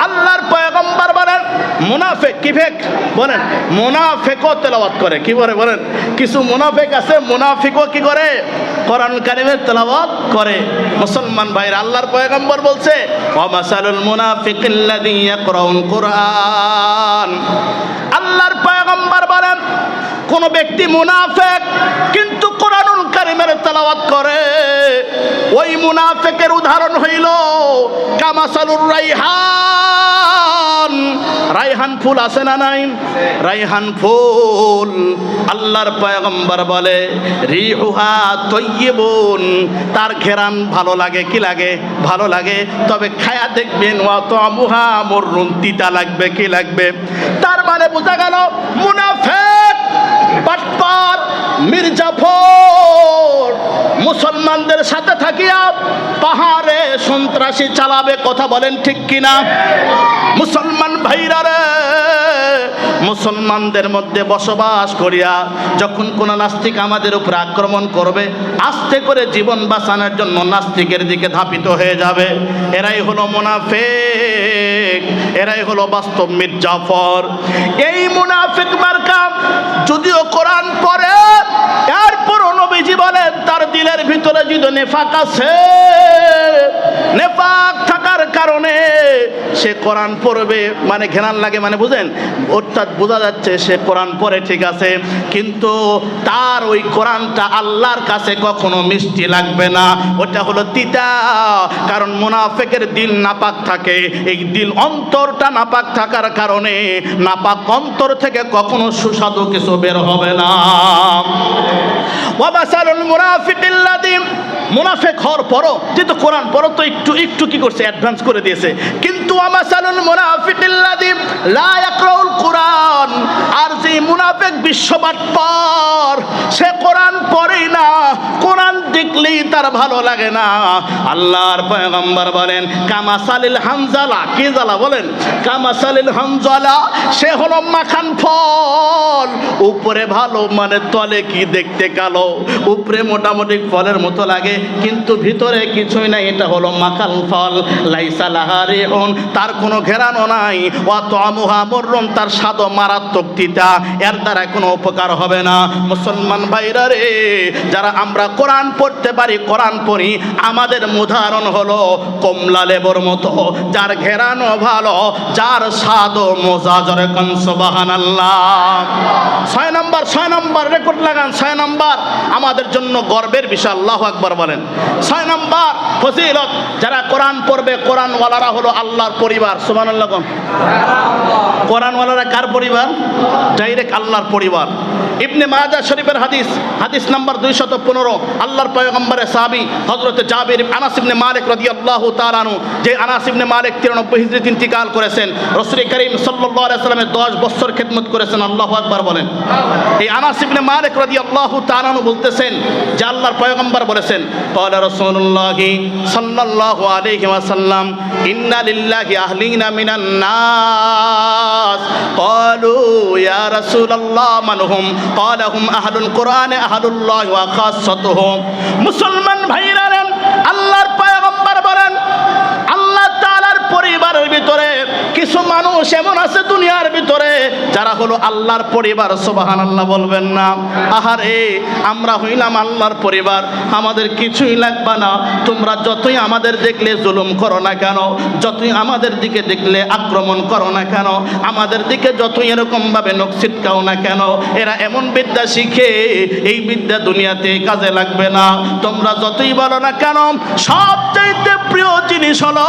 আল্লাহর পয়গম্বর বলেন, মুনাফিক কি ফেক? বলেন, মুনাফিকও তেলাওয়াত করে। কি বলে? বলেন। কিছু মুনাফিক আছে, মুনাফিকও কি করে? কোরআন কারীমের তেলাওয়াত করে। মুসলমান ভাইরা, আল্লাহর পয়গম্বর বলছে, ওয়া মাসালুল মুনাফিকিল্লাযী ইয়াকরাউল কুরআন। আল্লাহর পয়গম্বর বলেন, কোন ব্যক্তি মুনাফিক কিন্তু কোরআনুল কারীমের তেলাওয়াত করে, ওই মুনাফিকের উদাহরণ হইল কামাসালুর রাইহান। রাইহান ফুল আছে না নাই? রাইহান ফুল। আল্লাহর পয়গম্বর বলে, রিহুহা তাইয়্যিবুন, তার ঘেরান ভালো লাগে। কি লাগে? ভালো লাগে, তবে খায়া দেখবেন ওয়া তা'মুহা মুররুন, তিতা লাগবে। কি লাগবে? তার মানে বোঝা গেল মুনাফিক, বাটপার, মির্জাফর মুসলমানদের সাথে থাকিয়া পাহাড়ে সন্ত্রাসী চালাবে, কথা বলেন ঠিক কিনা? মুসলমান ভাইরা রে, মুসলমানদের মধ্যে বসবাস করিয়া যখন কোন নাস্তিক আমাদের উপর আক্রমণ করবে, আস্তে করে জীবন বাঁচানোর জন্য নাস্তিকের দিকে ধাপিত হয়ে যাবে। এরাই হলো মুনাফিক, এরাই হলো বাস্তব মীর জাফর। এই মুনাফিক মার্কা যদিও কোরআন পড়ে, এরপরও নবীজি বলেন তার দিলের ভিতরে যদি নেফাক আছে, নেফাক থাকার কারণে সে কোরআন পড়বে, মানে ঘেরান লাগে, মানে বুঝেন, অর্থাৎ বোঝা যাচ্ছে সে কোরআন পড়ে ঠিক আছে, কিন্তু তার ওই কোরআনটা আল্লাহর কাছে কখনো মিষ্টি লাগবে না, ওটা হলো তিতা। কারণ মুনাফিকের দিল নাপাক থাকে, এই দিল অন্তরটা নাপাক থাকার কারণে নাপাক অন্তর থেকে কখনো সুস্বাদু কিছু বের হবে না। ওয়াবাসালুল মুনাফিকিল্লাযী, মুনাফিক হওয়ার পরও যেহেতু কোরআন পড়ো তো একটু কি করছে, অ্যাডভান্স করে দিয়েছে, কিন্তু ওয়াবাসালুল মুনাফিকিল্লাযী লা ইয়াকরাউল কোরআন, আর যে মুনাফিক বিশ্ববাট্টর, সে কোরআন পড়েই না, কোরআন দেখলেই তার ভালো লাগে না। আল্লাহর পয়গম্বর বলেন কামাসালিল হানজালা, কি জ্বালা বলেন? কামাসালিল হানজালা, সে হলো মাখান ফল, উপরে ভালো মানে তলে কি দেখতে কালো, উপরে মোটামুটি ফলের মতো লাগে কিন্তু ভিতরে কিছুই নাই, এটা হলো মাখান ফল। লাইসা লাহা রিহুন, তার কোনো ঘেরানো নাই, ওয়া তা'মুহা মুররুন, তার স্বাদও মারাত্মক তিতা, এর দ্বারা কোনো উপকার হবে না। মুসলমান ভাইরা রে, যারা আমরা কোরআন পড়তে পারি, কোরআন পড়ি, আমাদের উদাহরণ হলো কমলা লেবুর মতো, যার ঘেরানো ভালো, যার স্বাদও মজা। জোরে কোন সুবহানাল্লাহ। 6 নম্বর রেকর্ড লাগান, 6 নম্বর আমাদের জন্য গর্বের বিষয়। আল্লাহু আকবার বলেন। 6 নম্বর ফজিলত, যারা কোরআন পড়বে, কোরআনওয়ালারা হলো আল্লাহর পরিবার। সুবহানাল্লাহ। কোরআনওয়ালারা কার পরিবার? ডাইরেক্ট আল্লাহর পরিবার। ইবনে মাজাহ শরীফের হাদিস, হাদিস নাম্বার 215, আল্লাহর পয়গম্বরের সাহাবী হযরত জাবির আনাস ইবনে মালিক রাদিয়াল্লাহু তাআলা আনহু, যে আনাস ইবনে মালিক 93 হিজরিতে ইন্তিকাল করেছেন, রাসূল করিম সাল্লাল্লাহু আলাইহি ওয়াসাল্লামের 10 বছর খেদমত করেছেন। আল্লাহু আকবার বলেন। এই আনাস ইবনে মালিক রাদিয়াল্লাহু তাআলা আনহু বলতেছেন যে আল্লাহর পয়গম্বর বলেছেন, ক্বালা রাসূলুল্লাহি সাল্লাল্লাহু আলাইহি ওয়াসাল্লাম, ইন্না লিল্লাহি আহলিনা মিনান নাস, ক্বালু ইয়া রাসূলুল্লাহ মান হুম, ক্বালা হুম আহলুল কোরআন আহলুল্লাহ ওয়া খাসসাতুহু। মুসলমান ভাইরা, আল্লাহর পয়গম্বর বলেন আল্লাহ তাআলার পরিবারের ভিতরে কিছু মানুষ এমন আছে দুনিয়ার ভিতরে যারা হলো আল্লাহর পরিবার। সুবহানাল্লাহ বলবেন না? আহারে, আমরা হইলাম আল্লাহর পরিবার, আমাদের কিছুই লাগবে না, তোমরা যতই আমাদের দেখলে জুলুম করো না কেন, যতই আমাদের দিকে দেখলে আক্রমণ করো না কেন, আমাদের দিকে যতই এরকম ভাবে নখ ছিটকাও না কেন, এরা এমন বিদ্যা শিখে, এই বিদ্যা দুনিয়াতে কাজে লাগবে না। তোমরা যতই বলো না কেন, সবচাইতে প্রিয় জিনিস হলো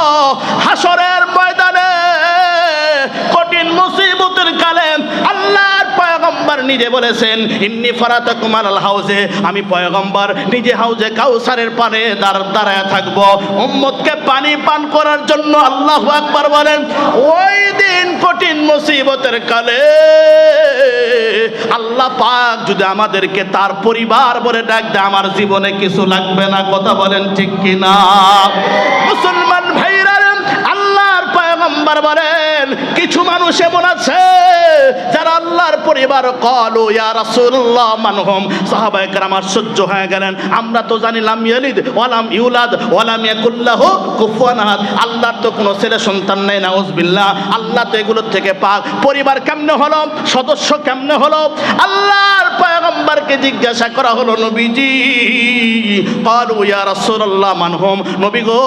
হাসরের ময়দানে কঠিন মুসিবতের কালে আল্লাহর পয়গম্বর নিজে বলেছেন, ইন্নী ফারাতাকুম আলাল হাউজে, আমি পয়গম্বর নিজে হাউজে কাউসারের পানে দাঁড়ায় থাকবো উম্মতকে পানি পান করার জন্য। আল্লাহু আকবার বলেন। ওই দিন কঠিন মুসিবতের কালে আল্লাহ পাক যদি আমাদেরকে তার পরিবার বলে ডাক দেয়, আমার জীবনে কিছু লাগবে না। কথা বলেন ঠিক কিনা? মুসলমান ভাইরা, আল্লাহর পয়গম্বর বলেন কিছু মানুষ এমন আছে যারা আল্লাহর পরিবার। ক্বালু ইয়া রাসূলুল্লাহ মান হুম, সাহাবায়ে কেরাম আশ্চর্য হয়ে গেলেন, আমরা তো জানি লাম ইয়ালিদ ওয়া লাম ইউলাদ ওয়া লাম ইয়াকুল লাহু কুফুয়ান আহাদ, আল্লাহর তো কোনো ছেলে সন্তান নেই, নাউযুবিল্লাহ, আল্লাহ তো এগুলোর থেকে পাক। পরিবার কেমনে হলো, সদস্য কেমনে হলো? আল্লাহর পয়গম্বরকে জিজ্ঞাসা করা হলো, নবীজি ক্বালু ইয়া রাসূলুল্লাহ মান হুম, নবী গো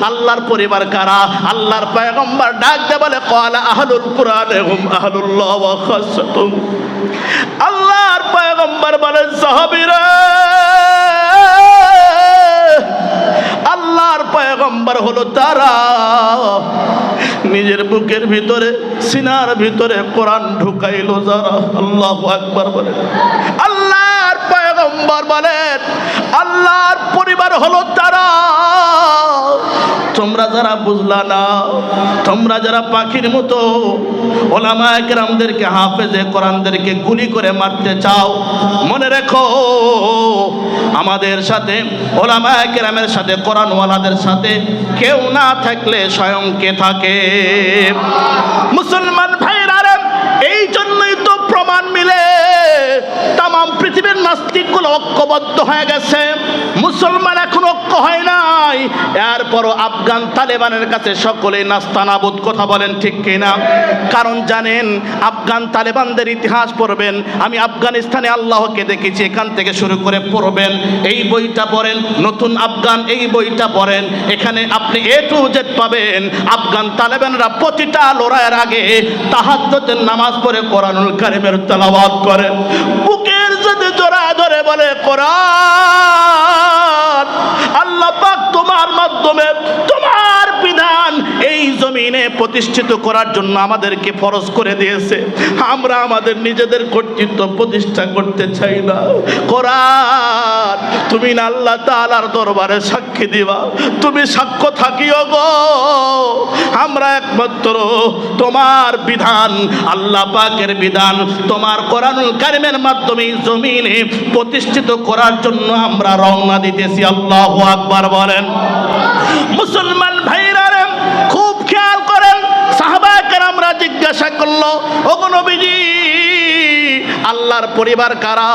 আল্লাহর পরিবার কারা? আল্লাহর পয়গম্বর ডাক দিয়ে বলে, ক্বালা আহলুল কুরআন হুম আহলুল্লাহ ওয়া খাসসাতুহু। আল্লাহর পয়গম্বর বলেন, সাহাবীরা, আল্লাহর পয়গম্বর হলো তারা নিজের বুকের ভিতরে, সিনার ভিতরে কোরআন ঢুকাইলো যারা। আল্লাহু আকবার বলেন। আল্লাহর পয়গম্বর বলেন, আল্লাহর পরিবার হলো তারা, তোমরা যারা বুঝলা না, তোমরা যারা পাখির মতো ওলামায়ে কেরামদেরকে, হাফেজে কোরআনদেরকে গুলি করে মারতে চাও, মনে রেখো আমাদের সাথে, ওলামায়ে কেরামের সাথে, কোরআনওয়ালাদের সাথে কেউ না থাকলে স্বয়ং কে থাকে? মুসলমান ভাইরা রে, এই জন্যই তো প্রমাণ মিলে তাম পৃথিবীর নাস্তিকগুলো ঐক্যবদ্ধ হয়ে গেছে, মুসলমান এখন ঐক্য হয় নাই। এরপরও আফগান তালেবানের কাছে সকলে নাস্তানাবুদ, কথা বলেন ঠিক কিনা? কারণ জানেন, আফগান তালেবানদের ইতিহাস পড়বেন, আমি আফগানিস্তানে আল্লাহকে দেখেছি, এখান থেকে শুরু করে পড়বেন, এই বইটা পড়েন, নতুন আফগান এই বইটা পড়েন, এখানে আপনি A to Z পাবেন। আফগান তালেবানরা প্রতিটা লড়াইয়ের আগে তাহাজ্জুদের নামাজ পড়ে কোরআনুল কারীমের তেলাওয়াত করে, বুকের যদি জোড়া ধরে বলে কোরআন, আল্লাহ পাক তোমার মাধ্যমে তোমার বিধান এই জমিনে প্রতিষ্ঠিত করার জন্য আমাদেরকে ফরজ করে দিয়েছে। আমরা আমাদের নিজেদের কর্তৃত্ব প্রতিষ্ঠা করতে চাই না। কোরআন তুমি না আল্লাহ তাআলার দরবারে সাক্ষী দিবা, তুমি সাক্ষ্য থাকিও গো, আমরা একমাত্র তোমার বিধান, আল্লাহ পাকের বিধান, তোমার কোরআনুল কারীমের মাধ্যমে জমিনে প্রতিষ্ঠিত করার জন্য আমরা রওনা দিতেছি। আল্লাহু আকবার বলেন। মুসলমান ভাইরা রে, খুব খেয়াল করেন, সাহাবায়ে কেরামরা জিজ্ঞাসা করলো, ওগো নবীজি, আল্লাহর পরিবার কারা?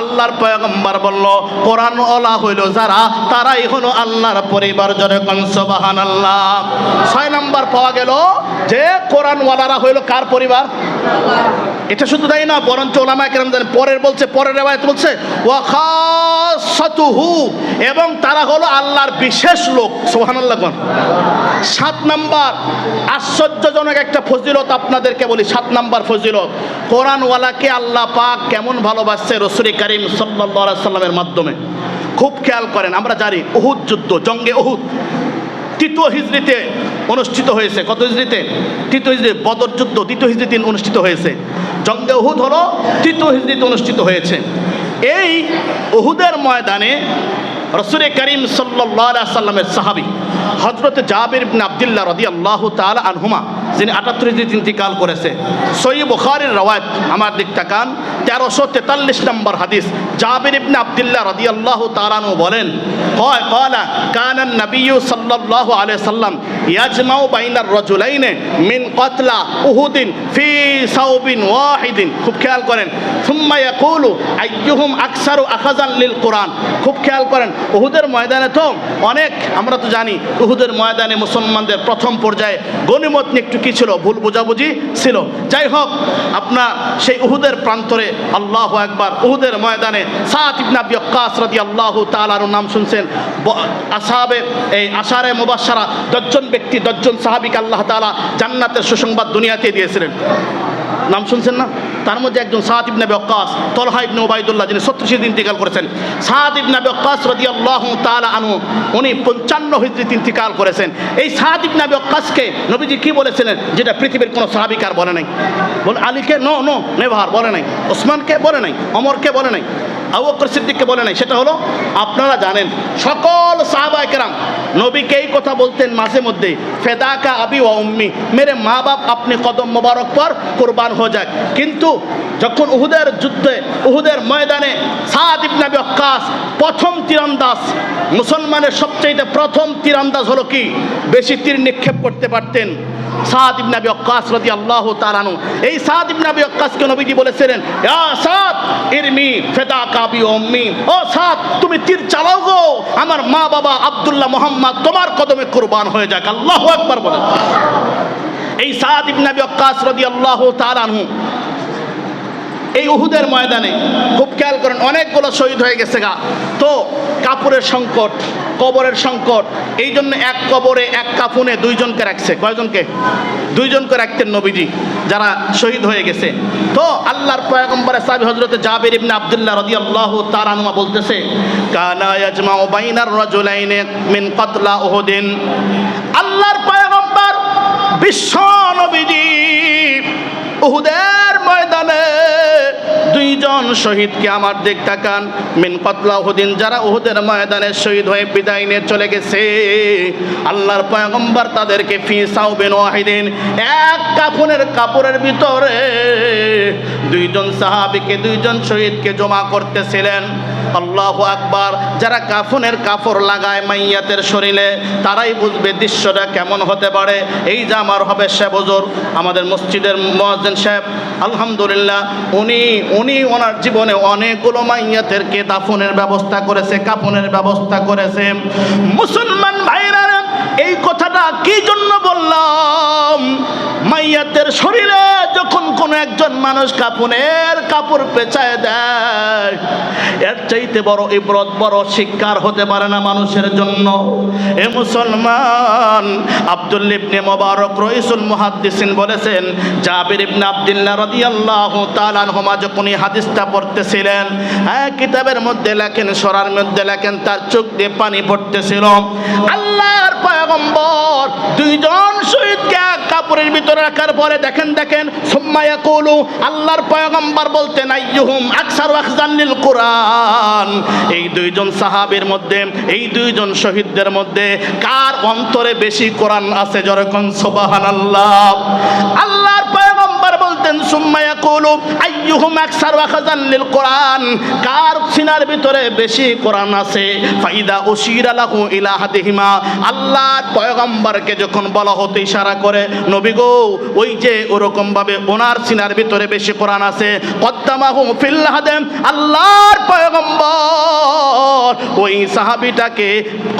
আল্লাহর পয়গম্বর বলল, কোরআনওয়ালা হইল যারা, তারাই হলো আল্লাহর পরিবার। জোরে কোন সুবহানাল্লাহ। 6 নাম্বার পাওয়া গেল যে কোরআনওয়ালারা হইল কার পরিবার? এটা শুধু তাই না, বরঞ্চ উলামায়ে কেরাম জানেন, পরের বলছে, পরের রিওয়ায়াত বলছে ওয়া খাসাতুহু, এবং তারা হলো আল্লাহর বিশেষ লোক। সুবহানাল্লাহ। 7 নাম্বার আশ্চর্যজনক একটা ফজিলত আপনাদেরকে বলি, 7 নাম্বার ফজিলত, কোরআনওয়ালাকে আল্লাহ পাক কেমন ভালোবাসছে রাসূল করিম সাল্লাল্লাহু আলাইহি সাল্লামের মাধ্যমে। খুব খেয়াল করেন, আমরা জানি উহুদ যুদ্ধ, জঙ্গে উহুদ 3য় হিজরিতে অনুষ্ঠিত হয়েছে। কত হিজরিতে? 3য় হিজরি। বদর যুদ্ধ 2য় হিজরিতে অনুষ্ঠিত হয়েছে। জঙ্গে উহুদ হলো 3য় হিজরিতে অনুষ্ঠিত হয়েছে। এই উহুদের ময়দানে রাসূল করিম সাল্লাল্লাহু আলাইহি সাল্লামের সাহাবী হযরত জাবির ইবনে আব্দুল্লাহ রাদিয়াল্লাহু তাআলা আনহুমা, যিনি 78 হিজরিতে ইন্তিকাল করেছে, সহিহ বুখারীর রওয়ায়াত, আমার দিক তাকান, 1343 নম্বর হাদিস। জাবির ইবনে আব্দুল্লাহ রাদিয়াল্লাহু তাআলা আনহু বলেন, ক্বালা কানা নবিয়্যু সাল্লাল্লাহু আলাইহি সাল্লাম ইয়াজমাউ বাইনার রাজুলাইনি মিন কতলা উহুদিন ফি সাওবিন ওয়াহিদিন। খুব খেয়াল করেন, সুম্মা ইয়াকুলু আইয়ুহুম আকসারু আখাযান লিল কুরআন। খুব খেয়াল করেন, উহুদের ময়দানে তো অনেক, আমরা তো জানি উহুদের ময়দানে মুসলমানদের প্রথম পর্যায়ে গনিমত নিয়ে একটু কি ছিল, ভুল বোঝাবুঝি ছিল। যাই হোক, আপনার সেই উহুদের প্রান্তরে, আল্লাহু আকবার, উহুদের ময়দানে সাদ ইবনে আবি ওয়াক্কাস রাদিয়াল্লাহু তাআলার নাম শুনছেন। আসহাবে এই আশারে মুবাশশারা 10 জন ব্যক্তি, 10 জন সাহাবীকে আল্লাহ তাআলা জান্নাতের সুসংবাদ দুনিয়াতে দিয়েছিলেন। নাম শুনছেন না? তার মধ্যে একজন সাদ ইবনে আবি ওয়াক্কাস, তলহা ইবনে উবাইদুল্লাহ, যিনি 36 হিজরিতে ইন্তিকাল করেছেন। সাদ ইবনে আবি ওয়াক্কাস রাদিয়াল্লাহু তাআলা আনহু, উনি 55 হিজরিতে ইন্তিকাল করেছেন। এই সাদ ইবনে আবি ওয়াক্কাসকে নবীজি কি বলেছিলেন, যেটা পৃথিবীর কোনো সাহাবী কার বলে নাই? বলে আলীকে নো নো নেভার বলে নাই, ওসমানকে বলে নাই, ওমরকে বলে নাই, আবু বকর সিদ্দিককে বলে নাই। সেটা হলো, আপনারা জানেন সকল সাহাবায়ে কেরাম নবীকে এই কথা বলতেন মাঝে মধ্যে, ফেদাকা আবি ওয়া উম্মি, মেরে মা বাপ আপনি কদম মোবারক পর কুরবান হয়ে যাক। কিন্তু যখন উহুদের যুদ্ধে, উহুদের ময়দানে সাদ ইবনে আবি ওয়াক্কাস প্রথম তীরন্দাজ, মুসলমানের সবচেয়ে প্রথম তীরন্দাজ হলো কি, বেশি তীর নিক্ষেপ করতে পারতেন সাদ ইবনে আবি ওয়াক্কাস রাদিয়াল্লাহু তাআলা আনহু। এই সাদ ইবনে আবি ওয়াক্কাসকে নবীজি বলেছিলেন, ইয়া সাদ ইরমি ফিদাকা আবি ওয়া উম্মি, ও সাদ তুমি তীর চালাও গো, আমার মা বাবা আব্দুল্লাহ মুহাম্মদ তোমার কদমে কুরবান হয়ে যাক। আল্লাহু আকবার বলেন। এই সাদ ইবনে আবি ওয়াক্কাস রাদিয়াল্লাহু তাআলা আনহু এই উহুদের ময়দানে, খুব খেয়াল করেন, অনেকগুলো শহীদ হয়ে গেছে গা, তো কাপড়ের সংকট, কবরের সংকট, এই জন্য এক কবরে এক কাফনে 2 জনকে রাখছে। কয়জনকে? 2 জনকে রাখতেন নবীজি, যারা শহীদ হয়ে গেছে। তো আল্লাহর পয়গম্বরের সাহাবী হযরত জাবির ইবনে আব্দুল্লাহ রাদিয়াল্লাহু তাআলা আনহু বলতেছে, কানা ইয়াজমাউ বাইনার রাজুলাইনি মিন কতলা উহুদিন। আল্লাহর পয়গম্বর বিশ্ব নবীজি উহুদের ময়দানে দুইজন শহীদকে আমার দিক তাকান, মিন কতলা উহুদিন, যারা উহুদের ময়দানে শহীদ হয়ে বিদায় নিয়ে চলে গেছে। আল্লাহর পয়গম্বর তাদেরকে ফি সাউবিন ওয়াহিদিন, এক কাফনের কাপড়ের ভিতরে দুইজন সাহাবীকে, দুইজন শহীদকে জমা করতেছিলেন। আল্লাহু আকবার। যারা কাফনের কাপড় লাগায় মাইয়াতের শরীরে তারাই বুঝবে দৃশ্যটা কেমন হতে পারে। এই যে আমার হবে সাহেব হুজুর, আমাদের মসজিদের মুয়াজ্জিন সাহেব, আলহামদুলিল্লাহ, উনি ওনার জীবনে অনেকগুলো মাইয়াতেরকে দাফনের ব্যবস্থা করেছে, কাফনের ব্যবস্থা করেছে। মুসলমান ভাইরা, এই কথাটা কি জন্য বললাম? মাইয়াতের শরীরে যখন কোন একজন মানুষ কাফনের কাপড় পেঁচায় দেয়, এর চাইতে বড় ইবরত, বড় শিক্ষার হতে পারে না মানুষের জন্য। এ মুসলমান, আব্দুল্লাহ ইবনে মুবারক রাইসুল মুহাদ্দিসিন বলেছেন, জাবির ইবনে আব্দুল্লাহ রাদিয়াল্লাহু তাআলা আনহুমা যখন এই হাদিসটা পড়তেছিলেন, কিতাবের মধ্যে লেখেন, সরার মধ্যে লেখেন, তার চোখ দিয়ে পানি পড়তেছিল। আল্লাহর পয়গম্বর দুইজন শহীদকে কাপড়ের ভিতরে রাখার পরে দেখেন সুম্মা ইয়াকুলু, আল্লাহর পয়গম্বর বলতেন, আইয়ুহুম আকসারু আখযান লিল কুরআন, এই দুইজন সাহাবীর মধ্যে, এই দুইজন শহীদদের মধ্যে কার অন্তরে বেশি কোরআন আছে? যেরকম সুবহানাল্লাহ। আল্লাহর পয়গম্বর বলতেন, সুম্মা ইয়াকুলু আইয়ুহুম আকসারু আখযান লিল কুরআন, কার সিনার ভিতরে বেশি কোরআন আছে? ফাইদা উশিরা লাহু ইলা হাদিহিমা, আল্লাহর পয়গম্বরকে যখন বলা হতো, ইশারা করে, নবী গো, ওই যে ওরকম ভাবে ওনার সিনার ভিতরে বেশি কোরআন আছে, কদ্দামাহু ফিল হাদাম, আল্লাহর পয়গম্বর ওই সাহাবীটাকে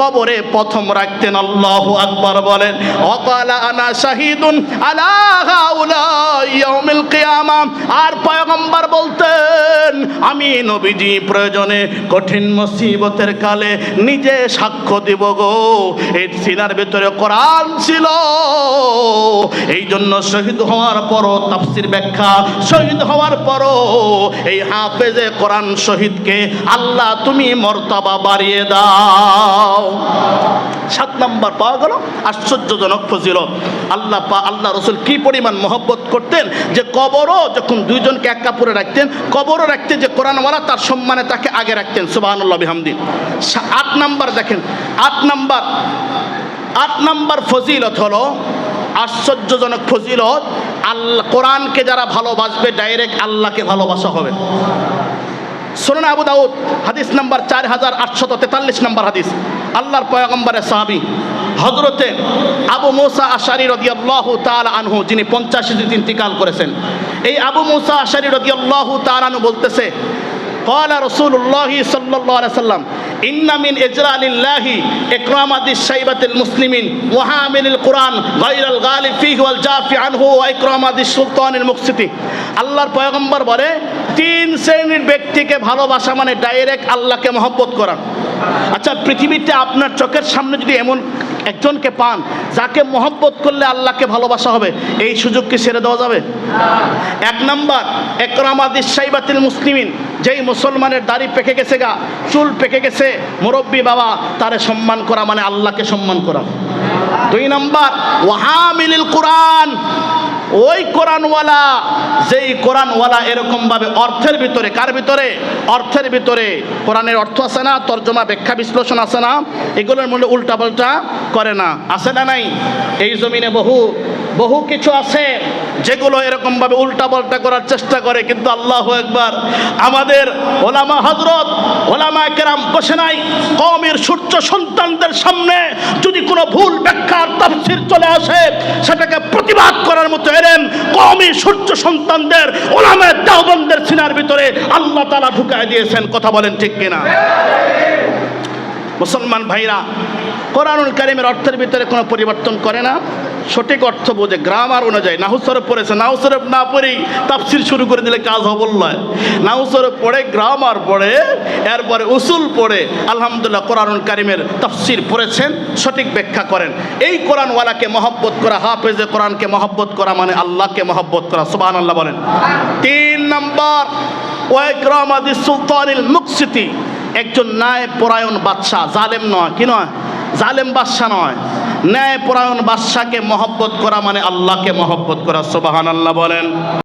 কবরে প্রথম রাখতেন। আল্লাহু আকবার বলেন। ওয়াকালা আনা শাহিদুন আলা হাউলা ইয়াউমিল কিয়ামা, আর পয়গম্বর বলতেন, আমি নবীজি প্রয়োজনে কঠিন মুসিবতের কালে নিজে সাক্ষ্য দিব গো, এই সিনার ভিতরে কোরআন ছিল। এই জন্য শহীদ হওয়ার পরও তাফসীর ব্যাখ্যা, শহীদ হওয়ার পরও এই হাফেজে কোরআন শহীদকে আল্লাহ তুমি মর্তবা বাড়িয়ে দাও। 7 নাম্বার পাওয়া গেল আশ্চর্যজনক ফজিলত। আল্লাহ রসুল কি পরিমাণ মহব্বত করতেন যে কবরও যখন দুইজনকে এক কাপড়ে রাখতেন, কবরও রাখতেন যে কোরআনওয়ালা, তার সম্মানে তাকে আগে রাখতেন। সুবহানাল্লাহ বিহামদি। 8 নাম্বার দেখেন, 8 নাম্বার ফজিলত হলো, আশ্চর্যজনক ফজিলত, আল্লাহ কোরআনকে যারা ভালোবাসবে ডাইরেক্ট আল্লাহকে ভালোবাসা হবে। সুনান আবু দাউদ হাদিস নাম্বার 4843 নাম্বার হাদিস, আল্লাহর পয়গম্বরের সাহাবী হযরতে আবু মুসা আশআরী রাদিয়াল্লাহু তাআলা আনহু, যিনি 85 ইন্তিকাল করেছেন, এই আবু মুসা আশআরী রাদিয়াল্লাহু তাআলা আনহু বলতেছে, قال رسول الله صلى الله عليه وسلم إن من إجلال الله إكرام ذي الشيبة المسلمين وحامل القرآن غير الغالب فيه والجافي عنه وإكرام ذي السلطان المقسط। আল্লাহর পয়গম্বর বলে, 3 শ্রেণীর ব্যক্তিকে ভালোবাসা মানে ডাইরেক্ট আল্লাহকে মহব্বত করা। আচ্ছা, পৃথিবীতে আপনার চোখের সামনে যদি এমন একজনকে পান যাকে মহব্বত করলে আল্লাহকে ভালোবাসা হবে, এই সুযোগ কি ছেড়ে দেওয়া যাবে? 1 নাম্বার, ইকরামাদিস শাইবাতিল মুসলিমিন, যেই মুসলমানের দাড়ি পেকে গেছে, গা চুল পেকে গেছে, মুরব্বী বাবা, তারে সম্মান করা মানে আল্লাহকে সম্মান করা। 2 নাম্বার, ওয়াহামিলিল কোরআন, ওই কোরআনওয়ালা, যেই কোরআনওয়ালা এরকম ভাবে অর্থের ভিতরে, কার ভিতরে? অর্থের ভিতরে কোরআনের অর্থ আছে না, তর্জমা ব্যাখ্যা বিশ্লেষণ আছে না, এগুলোর মধ্যে উল্টা পাল্টা করে না, আছে না নাই? এই জমিনে বহু কিছু আছে যেগুলো এরকম ভাবে উল্টা পাল্টা করার চেষ্টা করে, কিন্তু আল্লাহু আকবার, আমাদের ওলামা হযরত, ওলামা কেরাম বসে নাই, কওমের সূর্য সন্তানদের সামনে যদি কোনো ভুল ব্যাখ্যার তাফসীর চলে আসে, সেটাকে প্রতিবাদ করার মতো এলেম কওমের সূর্য সন্তানদের, ওলামা দেওবন্দের সিনার ভিতরে আল্লাহ তাআলা ঢুকায় দিয়েছেন। কথা বলেন ঠিক কিনা? মুসলমান ভাইরা, কোরআনুল কারীমের অর্থের ভিতরে কোনো পরিবর্তন করে না, সঠিক অর্থ বোঝে, গ্রামার অনুযায়ী। নাহু শরীফ পড়েছে, নাহু শরীফ না পড়েই তাফসীর শুরু করে দিলে কাজ হবল নয়। নাহু শরীফ পড়ে, গ্রামার পড়ে, এরপরে উসুল পড়ে, আলহামদুলিল্লাহ কোরআনুল কারীমের তাফসীর পড়েছেন, সঠিক ব্যাখ্যা করেন। এই কোরআনওয়ালাকে মহব্বত করা, হাফেজে কোরআনকে মহব্বত করা মানে আল্লাহকে মহব্বত করা। সুবহানাল্লাহ বলেন। 3 নাম্বার, ওয়া ইকরামাদিস সুলতানিল মুকসিতি, একজন ন্যায় পরায়ণ বাদশা, জালেম নয়, কি নয়? জালেম বাদশা নয়, ন্যায় পরায়ণ বাদশাকে মহব্বত করা মানে আল্লাহকে মহব্বত করা। সুবহানাল্লাহ বলেন।